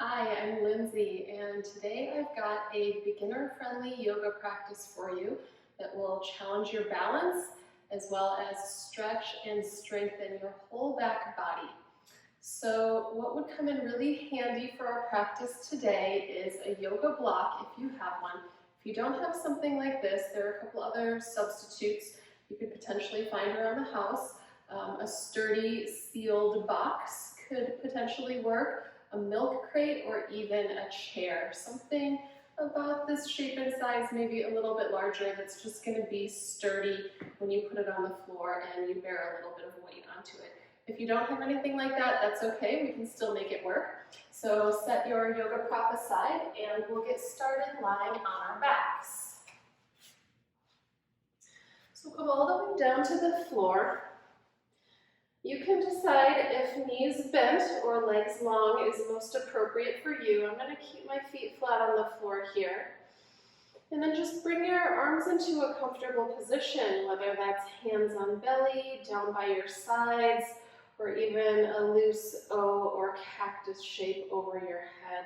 Hi, I'm Lindsay, and today I've got a beginner-friendly yoga practice for you that will challenge your balance as well as stretch and strengthen your whole back body. So what would come in really handy for our practice today is a yoga block if you have one. If you don't have something like this, there are a couple other substitutes you could potentially find around the house. A sturdy sealed box could potentially work, a milk crate, or even a chair. Something about this shape and size, maybe a little bit larger, that's just going to be sturdy when you put it on the floor and you bear a little bit of weight onto it. If you don't have anything like that, that's okay. We can still make it work. So set your yoga prop aside and we'll get started lying on our backs. So come all the way down to the floor. You can decide if knees bent or legs long is most appropriate for you. I'm going to keep my feet flat on the floor here. And then just bring your arms into a comfortable position, whether that's hands on belly, down by your sides, or even a loose O or cactus shape over your head.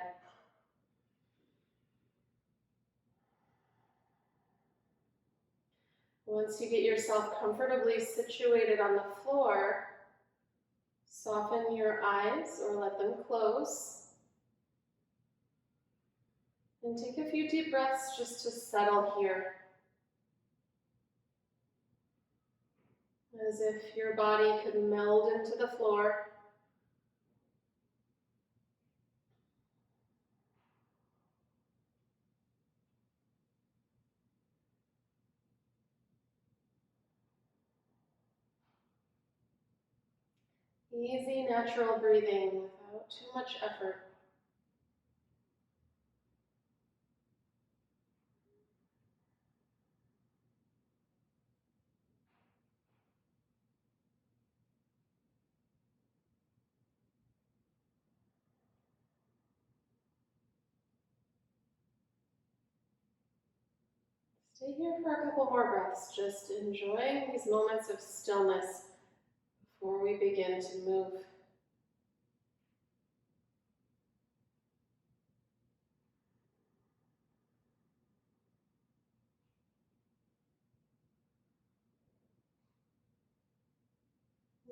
Once you get yourself comfortably situated on the floor, soften your eyes or let them close. And take a few deep breaths just to settle here. As if your body could meld into the floor. Easy, natural breathing without too much effort. Stay here for a couple more breaths, just enjoying these moments of stillness before we begin to move.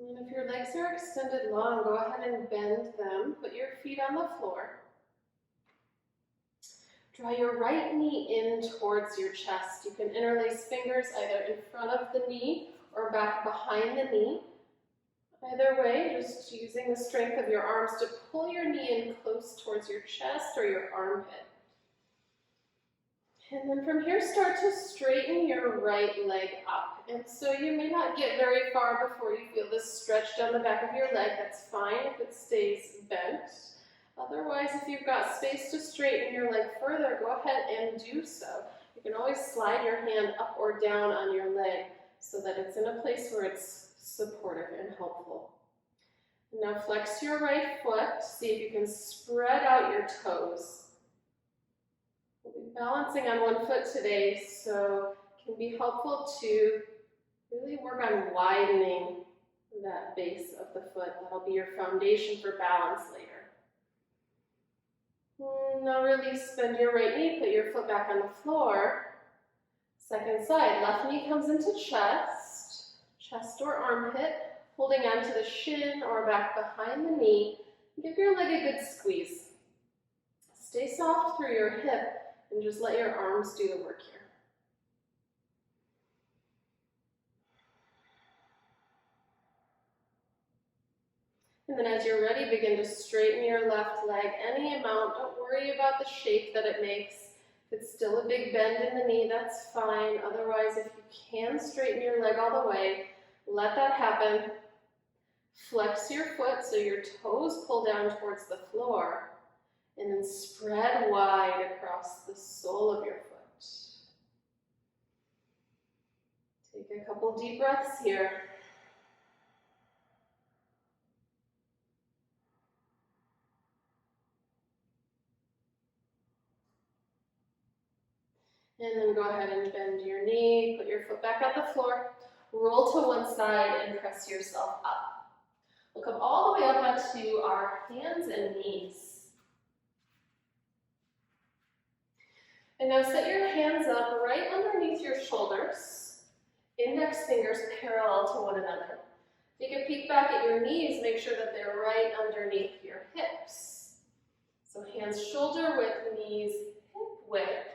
And if your legs are extended long, go ahead and bend them. Put your feet on the floor. Draw your right knee in towards your chest. You can interlace fingers either in front of the knee or back behind the knee. Either way, just using the strength of your arms to pull your knee in close towards your chest or your armpit. And then from here, start to straighten your right leg up. And so you may not get very far before you feel this stretch down the back of your leg. That's fine if it stays bent. Otherwise, if you've got space to straighten your leg further, go ahead and do so. You can always slide your hand up or down on your leg so that it's in a place where it's supportive and helpful. Now flex your right foot. See if you can spread out your toes. We'll be balancing on one foot today, so it can be helpful to really work on widening that base of the foot. That'll be your foundation for balance later. Now release, bend your right knee, put your foot back on the floor. Second side, left knee comes into chest or armpit, holding onto the shin or back behind the knee. Give your leg a good squeeze. Stay soft through your hip and just let your arms do the work here. And then as you're ready, begin to straighten your left leg any amount. Don't worry about the shape that it makes. If it's still a big bend in the knee, that's fine. Otherwise, if you can straighten your leg all the way, let that happen. Flex your foot so your toes pull down towards the floor. And then spread wide across the sole of your foot. Take a couple deep breaths here. And then go ahead and bend your knee, put your foot back on the floor, roll to one side and press yourself up. We'll come all the way up onto our hands and knees. And now set your hands up right underneath your shoulders. Index fingers parallel to one another. Take a peek back at your knees. Make sure that they're right underneath your hips. So hands shoulder width, knees hip width.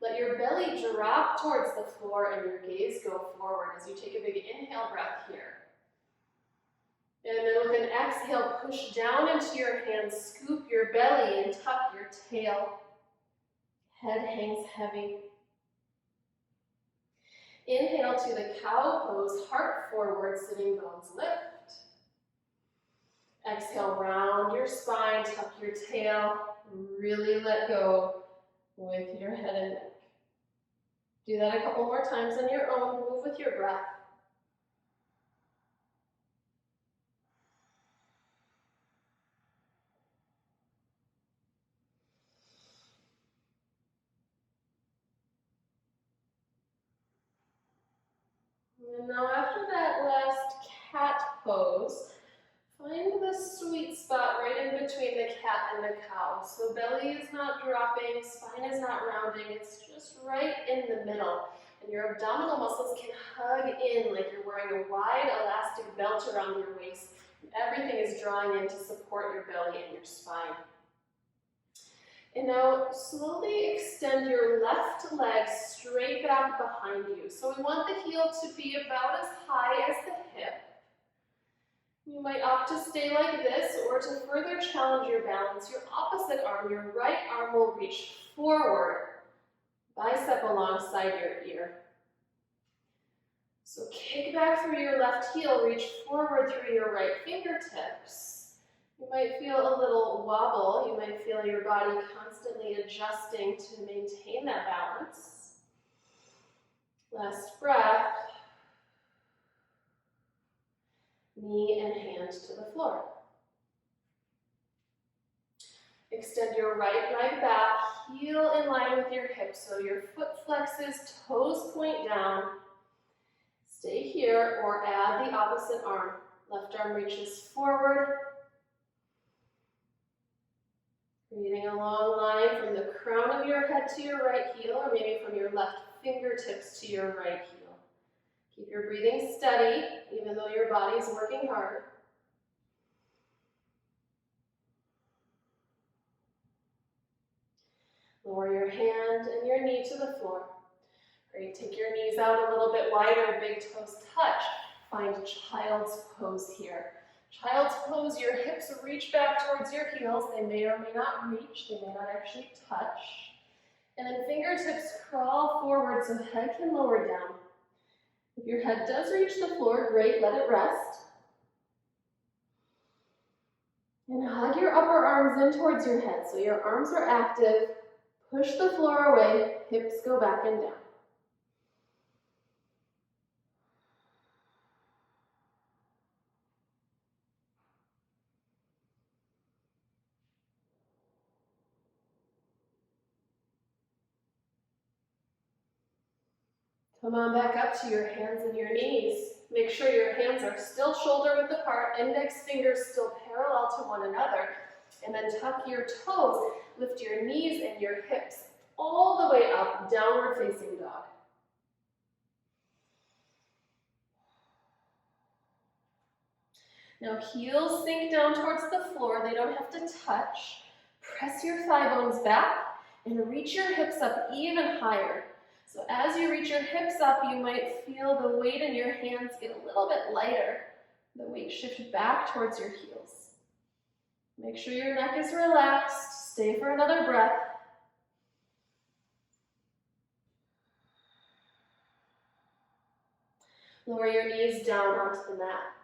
Let your belly drop towards the floor and your gaze go forward as you take a big inhale breath here. And then with an exhale, push down into your hands, scoop your belly and tuck your tail. Head hangs heavy. Inhale to the cow pose, heart forward, sitting bones lift. Exhale, round your spine, tuck your tail, really let go with your head and neck. Do that a couple more times on your own, move with your breath. And now after that last cat pose, find the sweet spot right in between the cat and the cow. So belly is not dropping, spine is not rounding, it's just right in the middle. And your abdominal muscles can hug in like you're wearing a wide elastic belt around your waist. And everything is drawing in to support your belly and your spine. And now slowly extend your left leg straight back behind you. So we want the heel to be about as high as the hip. You might opt to stay like this, or to further challenge your balance, your opposite arm, your right arm will reach forward, bicep alongside your ear. So kick back through your left heel, reach forward through your right fingertips. You might feel a little wobble. You might feel your body constantly adjusting to maintain that balance. Last breath. Knee and hand to the floor. Extend your right leg back, heel in line with your hips, so your foot flexes, toes point down. Stay here or add the opposite arm. Left arm reaches forward. Creating a long line from the crown of your head to your right heel, or maybe from your left fingertips to your right heel. Keep your breathing steady, even though your body's working hard. Lower your hand and your knee to the floor. Great, take your knees out a little bit wider, big toes touch. Find child's pose here. Child's pose, your hips reach back towards your heels. They may or may not reach, they may not actually touch. And then fingertips crawl forward so head can lower down. If your head does reach the floor, great, let it rest. And hug your upper arms in towards your head so your arms are active. Push the floor away, hips go back and down. Come on back up to your hands and your knees. Make sure your hands are still shoulder width apart, index fingers still parallel to one another. And then tuck your toes, lift your knees and your hips all the way up, downward facing dog. Now heels sink down towards the floor, they don't have to touch. Press your thigh bones back and reach your hips up even higher. So as you reach your hips up, you might feel the weight in your hands get a little bit lighter. The weight shift back towards your heels. Make sure your neck is relaxed. Stay for another breath. Lower your knees down onto the mat.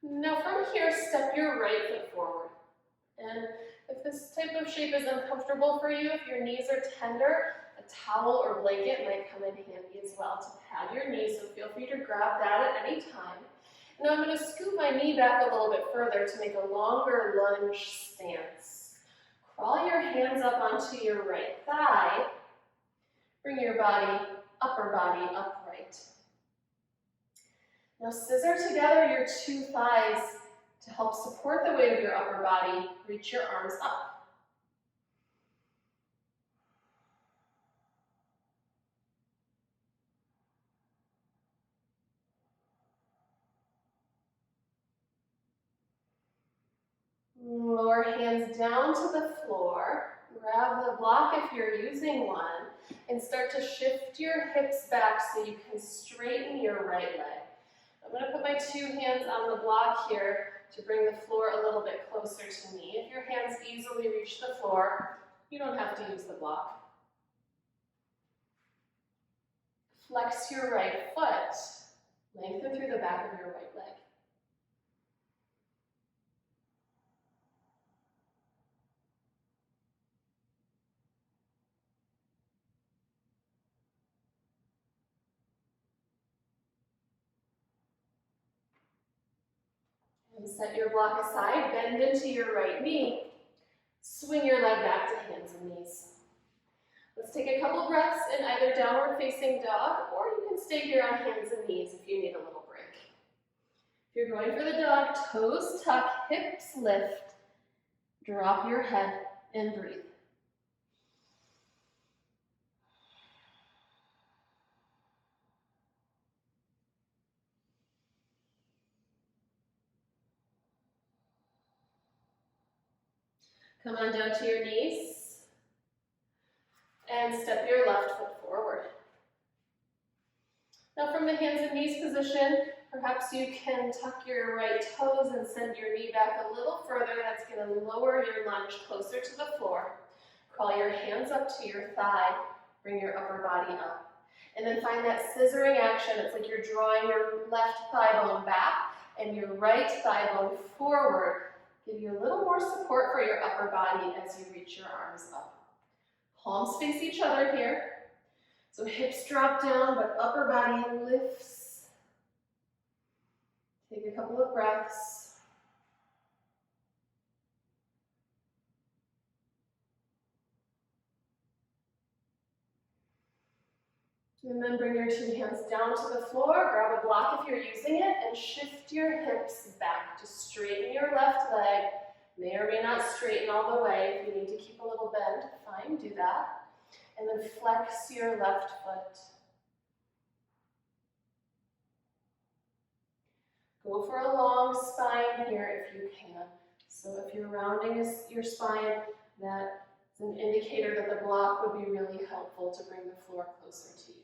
Now from here, step your right foot forward. And if this type of shape is uncomfortable for you, if your knees are tender, a towel or blanket might come in handy as well to pad your knees, so feel free to grab that at any time. Now I'm going to scoop my knee back a little bit further to make a longer lunge stance. Crawl your hands up onto your right thigh. Bring your upper body upright. Now scissor together your two thighs to help support the weight of your upper body. Reach your arms up. hands down to the floor. Grab the block if you're using one, and start to shift your hips back so you can straighten your right leg. I'm going to put my 2 hands on the block here to bring the floor a little bit closer to me. If your hands easily reach the floor, you don't have to use the block. Flex your right foot. Lengthen through the back of your right leg. And set your block aside, bend into your right knee. Swing your leg back to hands and knees. Let's take a couple breaths in either downward facing dog, or you can stay here on hands and knees if you need a little break. If you're going for the dog, toes tuck, hips lift, drop your head and breathe. Come on down to your knees and step your left foot forward. Now from the hands and knees position, perhaps you can tuck your right toes and send your knee back a little further. That's going to lower your lunge closer to the floor. Crawl your hands up to your thigh. Bring your upper body up. And then find that scissoring action. It's like you're drawing your left thigh bone back and your right thigh bone forward. Give you a little more support for your upper body as you reach your arms up. Palms face each other here. So hips drop down, but upper body lifts. Take a couple of breaths. And then bring your 2 hands down to the floor. Grab a block if you're using it, and shift your hips back to straighten your left leg. May or may not straighten all the way. If you need to keep a little bend, fine, do that. And then flex your left foot. Go for a long spine here if you can. So if you're rounding your spine, that is an indicator that the block would be really helpful to bring the floor closer to you.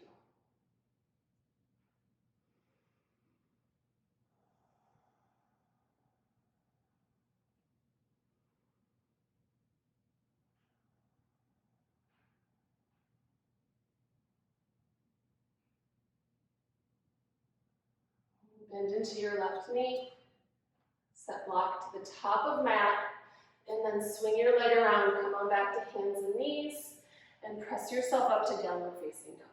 Bend into your left knee, set block to the top of mat, and then swing your leg around, come on back to hands and knees, and press yourself up to downward facing dog.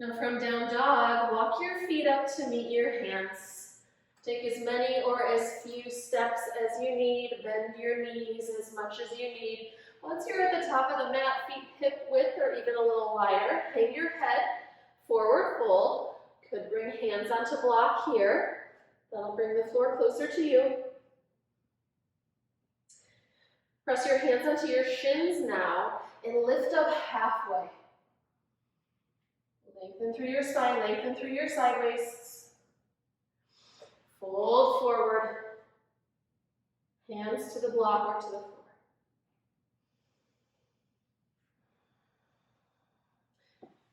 Now from down dog, walk your feet up to meet your hands. Take as many or as few steps as you need. Bend your knees as much as you need. Once you're at the top of the mat, feet hip width or even a little wider, hang your head, forward fold. Could bring hands onto block here. That'll bring the floor closer to you. Press your hands onto your shins now and lift up halfway. Lengthen through your spine, lengthen through your side waists. Fold forward, hands to the block or to the floor.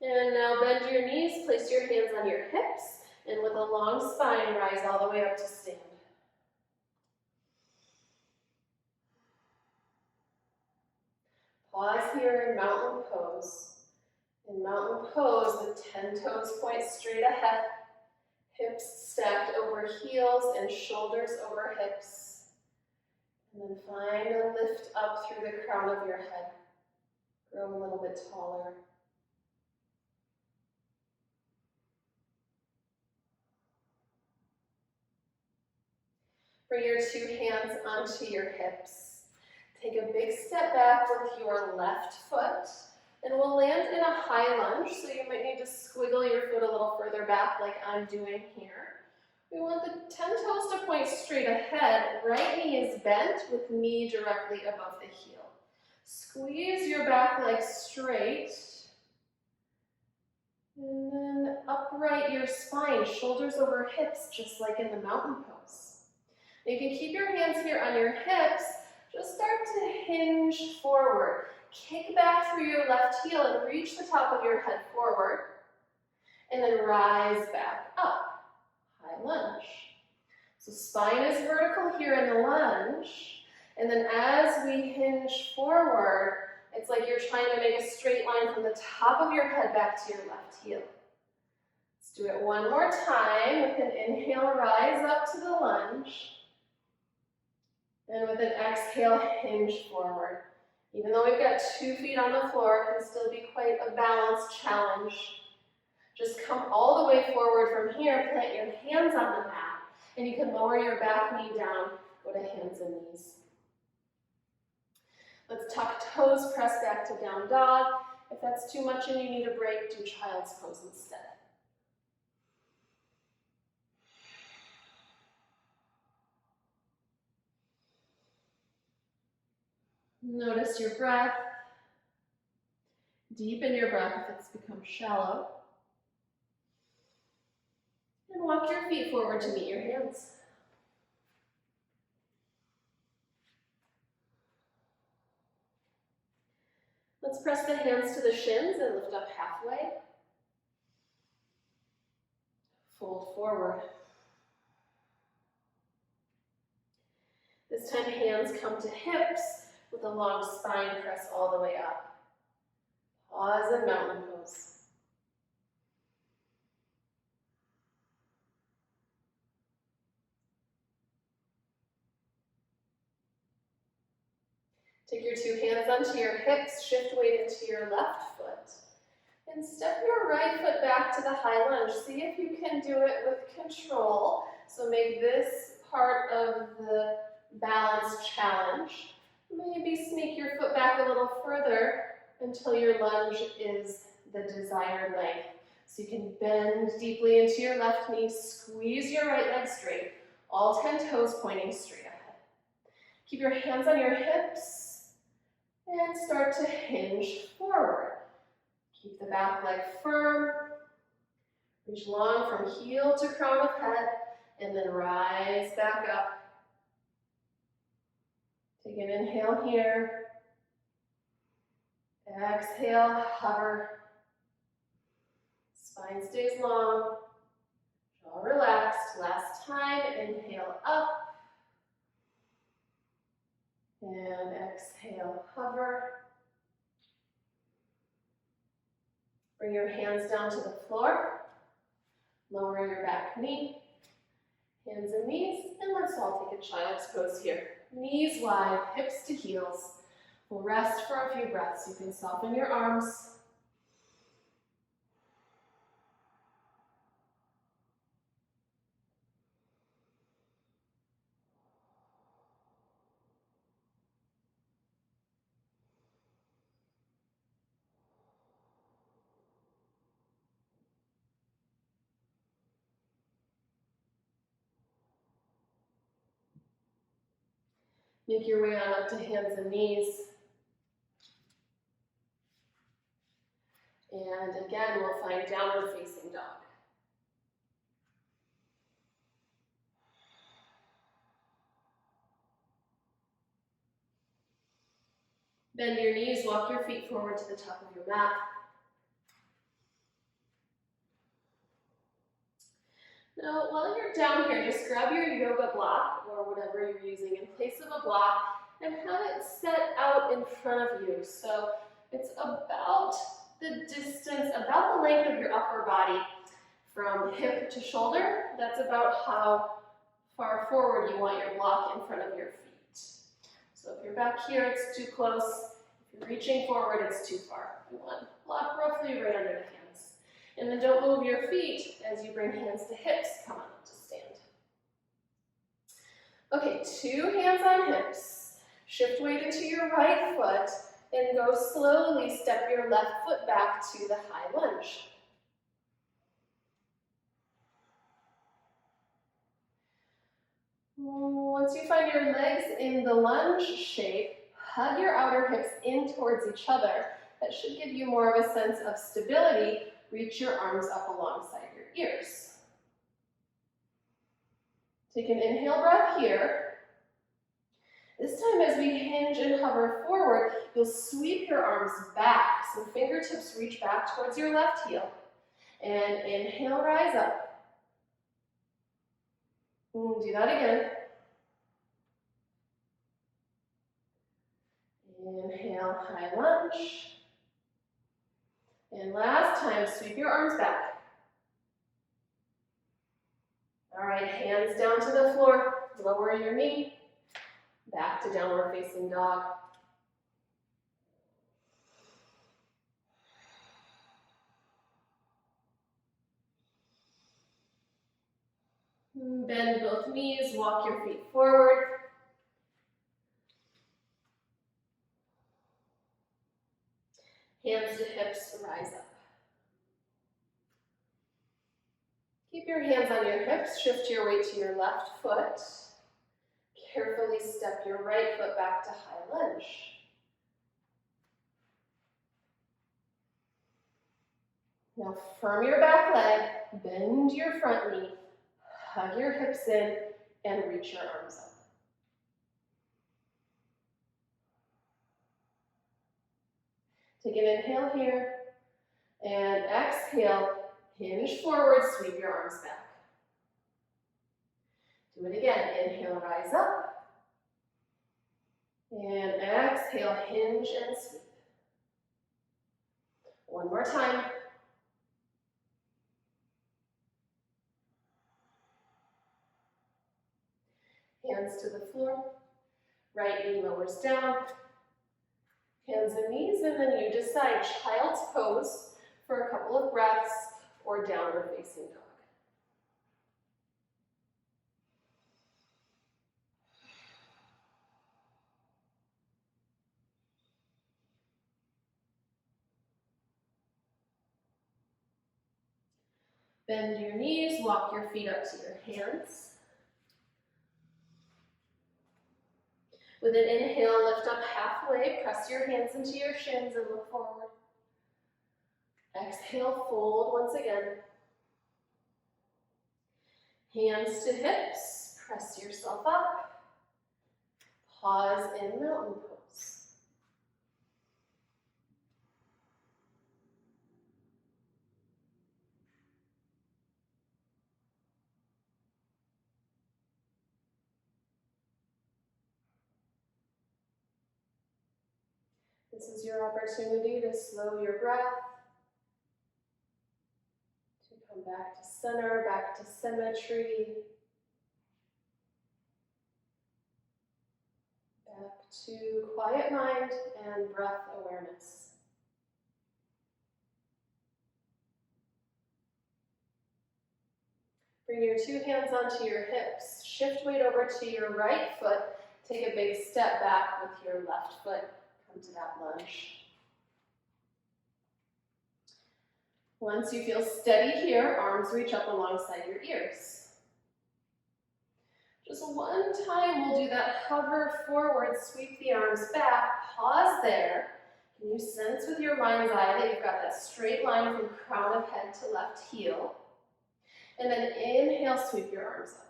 And now bend your knees, place your hands on your hips, and with a long spine, rise all the way up to stand. Pause here in mountain pose. In mountain pose, the 10 toes point straight ahead. Hips stacked over heels and shoulders over hips. And then find a lift up through the crown of your head. Grow a little bit taller. Bring your 2 hands onto your hips. Take a big step back with your left foot. And we'll land in a high lunge, so you might need to squiggle your foot a little further back like I'm doing here. We want the 10 toes to point straight ahead. Right knee is bent with knee directly above the heel. Squeeze your back leg straight. And then upright your spine, shoulders over hips, just like in the mountain pose. You can keep your hands here on your hips. Just start to hinge forward. Kick back through your left heel and reach the top of your head forward. And then rise back up. High lunge. So spine is vertical here in the lunge. And then as we hinge forward, it's like you're trying to make a straight line from the top of your head back to your left heel. Let's do it one more time. With an inhale, rise up to the lunge. And with an exhale, hinge forward. Even though we've got 2 feet on the floor, it can still be quite a balanced challenge. Just come all the way forward from here, plant your hands on the mat, and you can lower your back knee down, go to hands and knees. Let's tuck toes, press back to down dog. If that's too much and you need a break, do child's pose instead. Notice your breath. Deepen your breath if it's become shallow. And walk your feet forward to meet your hands. Let's press the hands to the shins and lift up halfway. Fold forward. This time hands come to hips with a long spine, press all the way up. Pause in mountain pose. Take your 2 hands onto your hips, shift weight into your left foot. And step your right foot back to the high lunge. See if you can do it with control. So make this part of the balance challenge. Maybe sneak your foot back a little further until your lunge is the desired length. So you can bend deeply into your left knee, squeeze your right leg straight, all 10 toes pointing straight ahead. Keep your hands on your hips and start to hinge forward. Keep the back leg firm. Reach long from heel to crown of head, and then rise back up. Take an inhale here. Exhale, hover. Spine stays long. Jaw relaxed. Last time, inhale up. And exhale, hover. Bring your hands down to the floor. Lower your back knee. Hands and knees. And let's all take a child's pose here. Knees wide, hips to heels. We'll rest for a few breaths. You can soften your arms. Make your way on up to hands and knees. And again, we'll find downward facing dog. Bend your knees, walk your feet forward to the top of your mat. Now, while you're down here, just grab your yoga block or whatever you're using in place of a block and have it set out in front of you. So it's about the distance, about the length of your upper body from hip to shoulder. That's about how far forward you want your block in front of your feet. So if you're back here, it's too close. If you're reaching forward, it's too far. You want block roughly right under the hands. And then don't move your feet as you bring hands to hips. Come on up to stand. Okay, 2 hands on hips. Shift weight into your right foot and go slowly step your left foot back to the high lunge. Once you find your legs in the lunge shape, hug your outer hips in towards each other. That should give you more of a sense of stability. Reach your arms up alongside your ears. Take an inhale breath here. This time as we hinge and hover forward, you'll sweep your arms back. So fingertips reach back towards your left heel. And inhale, rise up. And do that again. Inhale, high lunge. And last time, sweep your arms back. All right, hands down to the floor. Lower your knee. Back to downward facing dog. Bend both knees, walk your feet forward. Hands to hips, rise up. Keep your hands on your hips, shift your weight to your left foot. Carefully step your right foot back to high lunge. Now firm your back leg, bend your front knee, hug your hips in, and reach your arms up. Take an inhale here, and exhale, hinge forward, sweep your arms back. Do it again, inhale, rise up, and exhale, hinge and sweep. One more time. Hands to the floor, right knee lowers down, hands and knees, and then you decide child's pose for a couple of breaths or downward facing dog. Bend your knees, walk your feet up to your hands. With an inhale, lift up halfway, press your hands into your shins and look forward. Exhale, fold once again. Hands to hips, press yourself up. Pause in mountain pose. This is your opportunity to slow your breath, to come back to center, back to symmetry, back to quiet mind and breath awareness. Bring your two hands onto your hips. Shift weight over to your right foot. Take a big step back with your left foot. Come to that lunge. Once you feel steady here, arms reach up alongside your ears. Just one time we'll do that hover forward, sweep the arms back, pause there. Can you sense with your mind's eye that you've got that straight line from crown of head to left heel? And then inhale, sweep your arms up.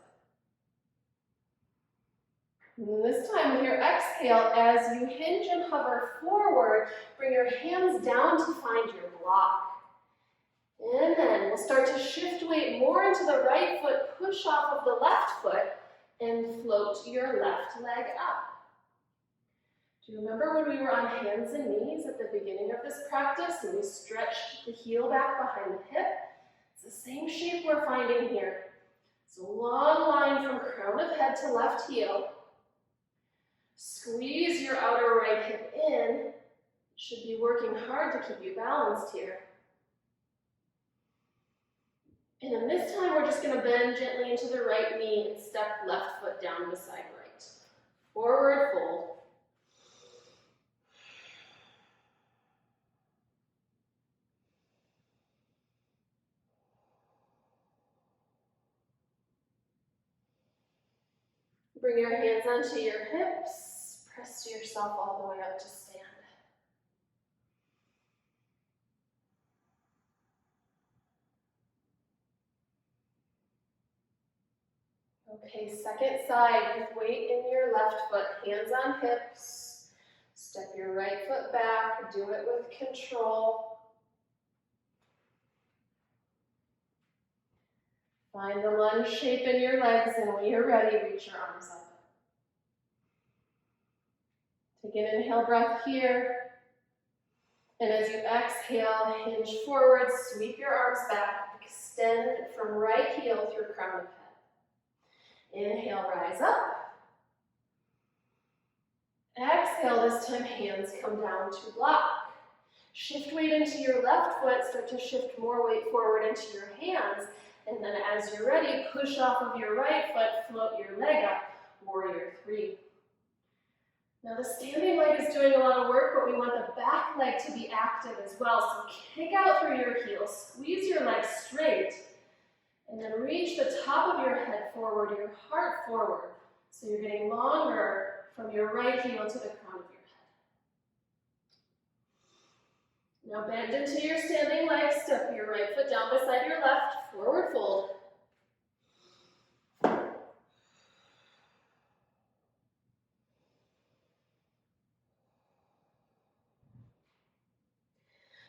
And this time with your exhale, as you hinge and hover forward, bring your hands down to find your block. And then we'll start to shift weight more into the right foot, push off of the left foot, and float your left leg up. Do you remember when we were on hands and knees at the beginning of this practice and we stretched the heel back behind the hip? It's the same shape we're finding here. It's a long line from crown of head to left heel. Squeeze your outer right hip in. You should be working hard to keep you balanced here. And then this time we're just going to bend gently into the right knee and step left foot down beside right. Forward fold. Bring your hands onto your hips. press yourself all the way up to stand. Okay, second side with weight in your left foot, hands on hips. Step your right foot back, do it with control. Find the lunge shape in your legs, and when you're ready, reach your arms up. Take an inhale breath here. And as you exhale, hinge forward, sweep your arms back, extend from right heel through crown of head. Inhale, rise up. Exhale, this time hands come down to block. Shift weight into your left foot, start to shift more weight forward into your hands. And then as you're ready, push off of your right foot, float your leg up, warrior three. Now the standing leg is doing a lot of work, but we want the back leg to be active as well. So kick out through your heels, squeeze your legs straight, and then reach the top of your head forward, your heart forward. So you're getting longer from your right heel to the crown of your head. Now bend into your standing leg, step your right foot down beside your left, forward fold.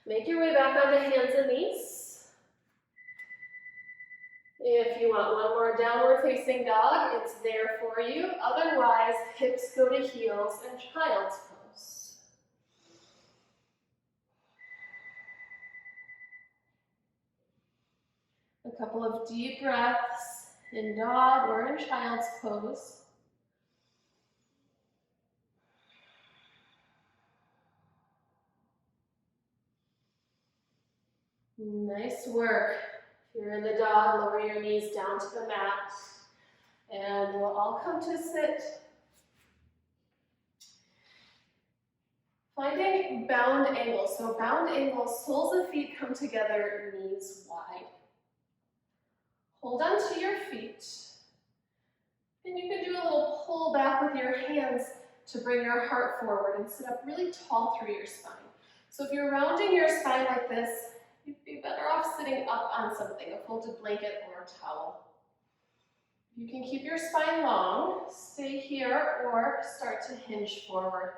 Make your way back onto hands and knees. If you want one more downward facing dog, it's there for you. Otherwise, hips go to heels and child's pose. A couple of deep breaths in dog or in child's pose. Nice work. If you're in the dog, lower your knees down to the mat. And we'll all come to sit. Finding bound angle. So bound angle, soles of feet come together, knees wide. Hold on to your feet. And you can do a little pull back with your hands to bring your heart forward and sit up really tall through your spine. So if you're rounding your spine like this, you'd be better off sitting up on something, a folded blanket or a towel. You can keep your spine long, stay here, or start to hinge forward.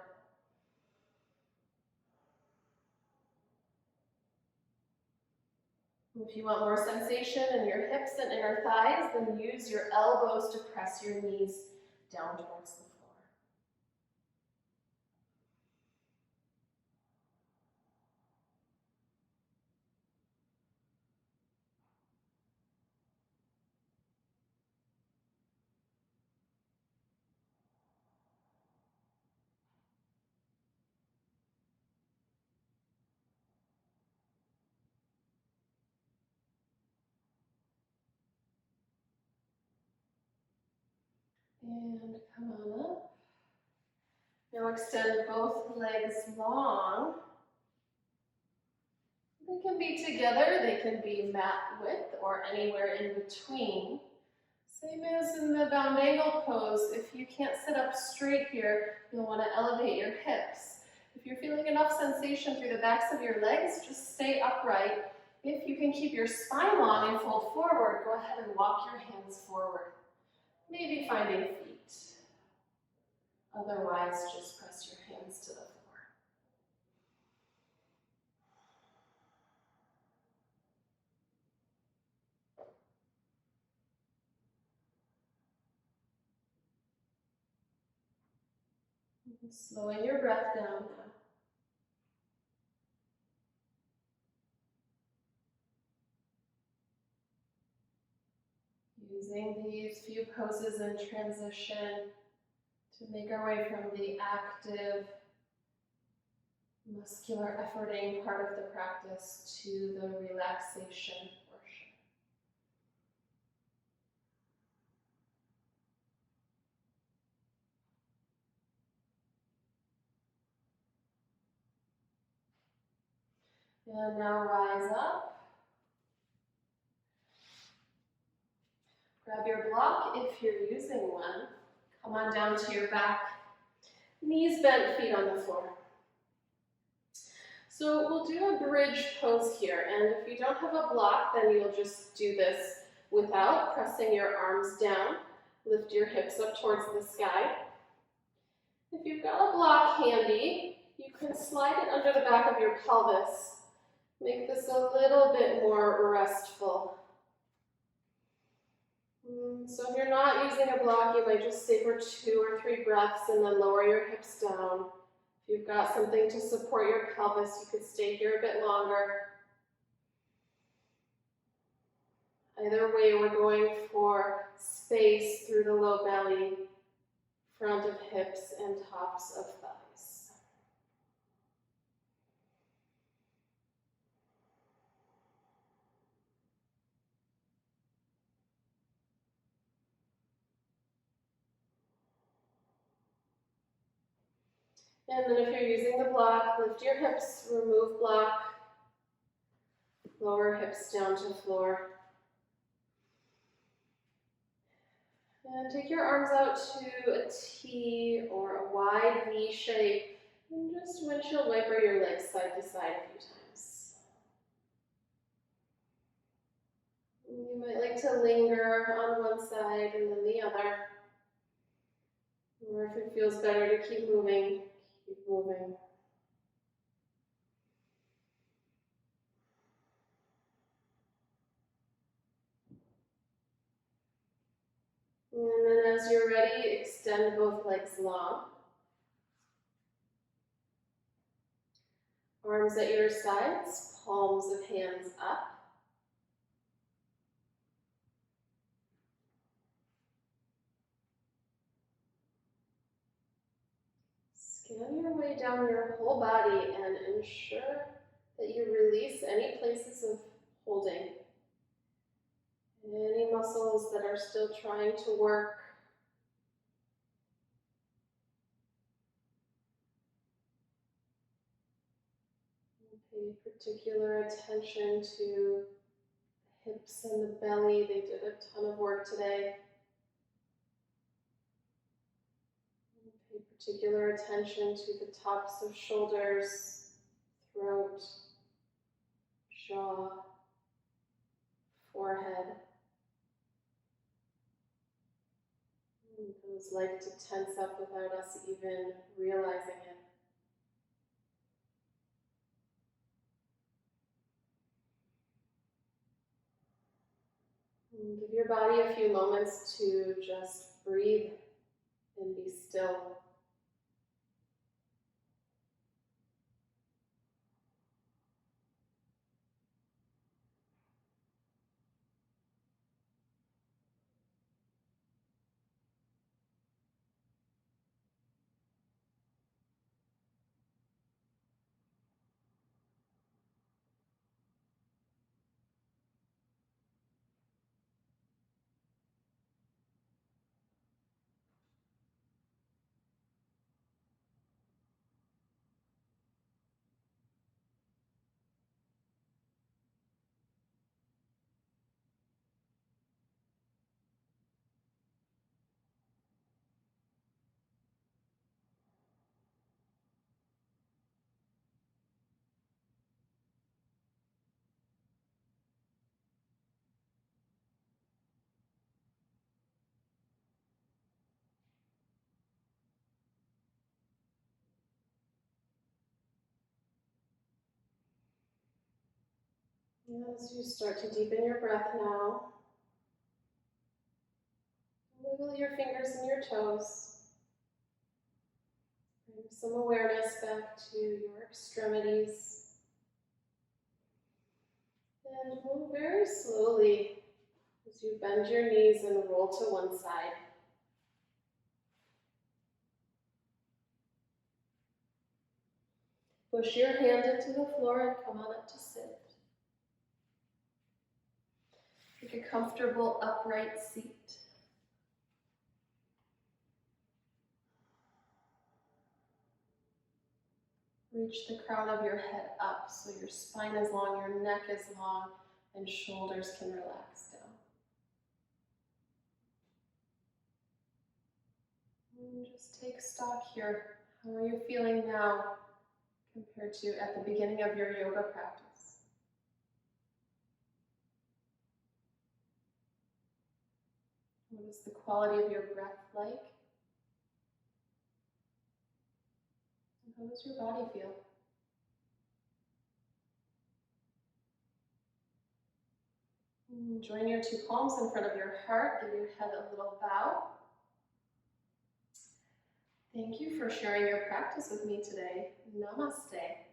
If you want more sensation in your hips and inner thighs, then use your elbows to press your knees down towards the floor. And come on up. Now extend both legs long. They can be together, they can be mat width or anywhere in between. Same as in the bound angle pose, if you can't sit up straight here, you'll want to elevate your hips. If you're feeling enough sensation through the backs of your legs, just stay upright. If you can keep your spine long and fold forward, go ahead and walk your hands forward. Maybe finding feet. Otherwise, just press your hands to the floor. Slowing your breath down now. Using these few poses in transition to make our way from the active, muscular efforting part of the practice to the relaxation portion. And now rise up. Grab your block if you're using one. Come on down to your back. Knees bent, feet on the floor. So we'll do a bridge pose here, and if you don't have a block, then you'll just do this without pressing your arms down. Lift your hips up towards the sky. If you've got a block handy, you can slide it under the back of your pelvis. Make this a little bit more restful. So if you're not using a block, you might just stay for 2 or 3 breaths and then lower your hips down. If you've got something to support your pelvis, you could stay here a bit longer. Either way, we're going for space through the low belly, front of hips, and tops of thighs. And then if you're using the block, lift your hips, remove block, lower hips down to floor. And take your arms out to a T or a wide V shape, and just windshield wiper your legs side to side a few times. You might like to linger on one side and then the other. Or if it feels better to keep moving, keep moving. And then as you're ready, extend both legs long. Arms at your sides, palms of hands up. Scan your way down your whole body and ensure that you release any places of holding. Any muscles that are still trying to work. Pay particular attention to the hips and the belly. They did a ton of work today. Pay particular attention to the tops of shoulders, throat, jaw, forehead. Those like to tense up without us even realizing it. And give your body a few moments to just breathe and be still. As you start to deepen your breath now, wiggle your fingers and your toes. Bring some awareness back to your extremities. And move very slowly as you bend your knees and roll to one side. Push your hand into the floor and come on up to sit. Take a comfortable upright seat. Reach the crown of your head up so your spine is long, your neck is long, and shoulders can relax down. And just take stock here. How are you feeling now compared to at the beginning of your yoga practice? What is the quality of your breath like? And how does your body feel? Join your two palms in front of your heart. Give your head a little bow. Thank you for sharing your practice with me today. Namaste.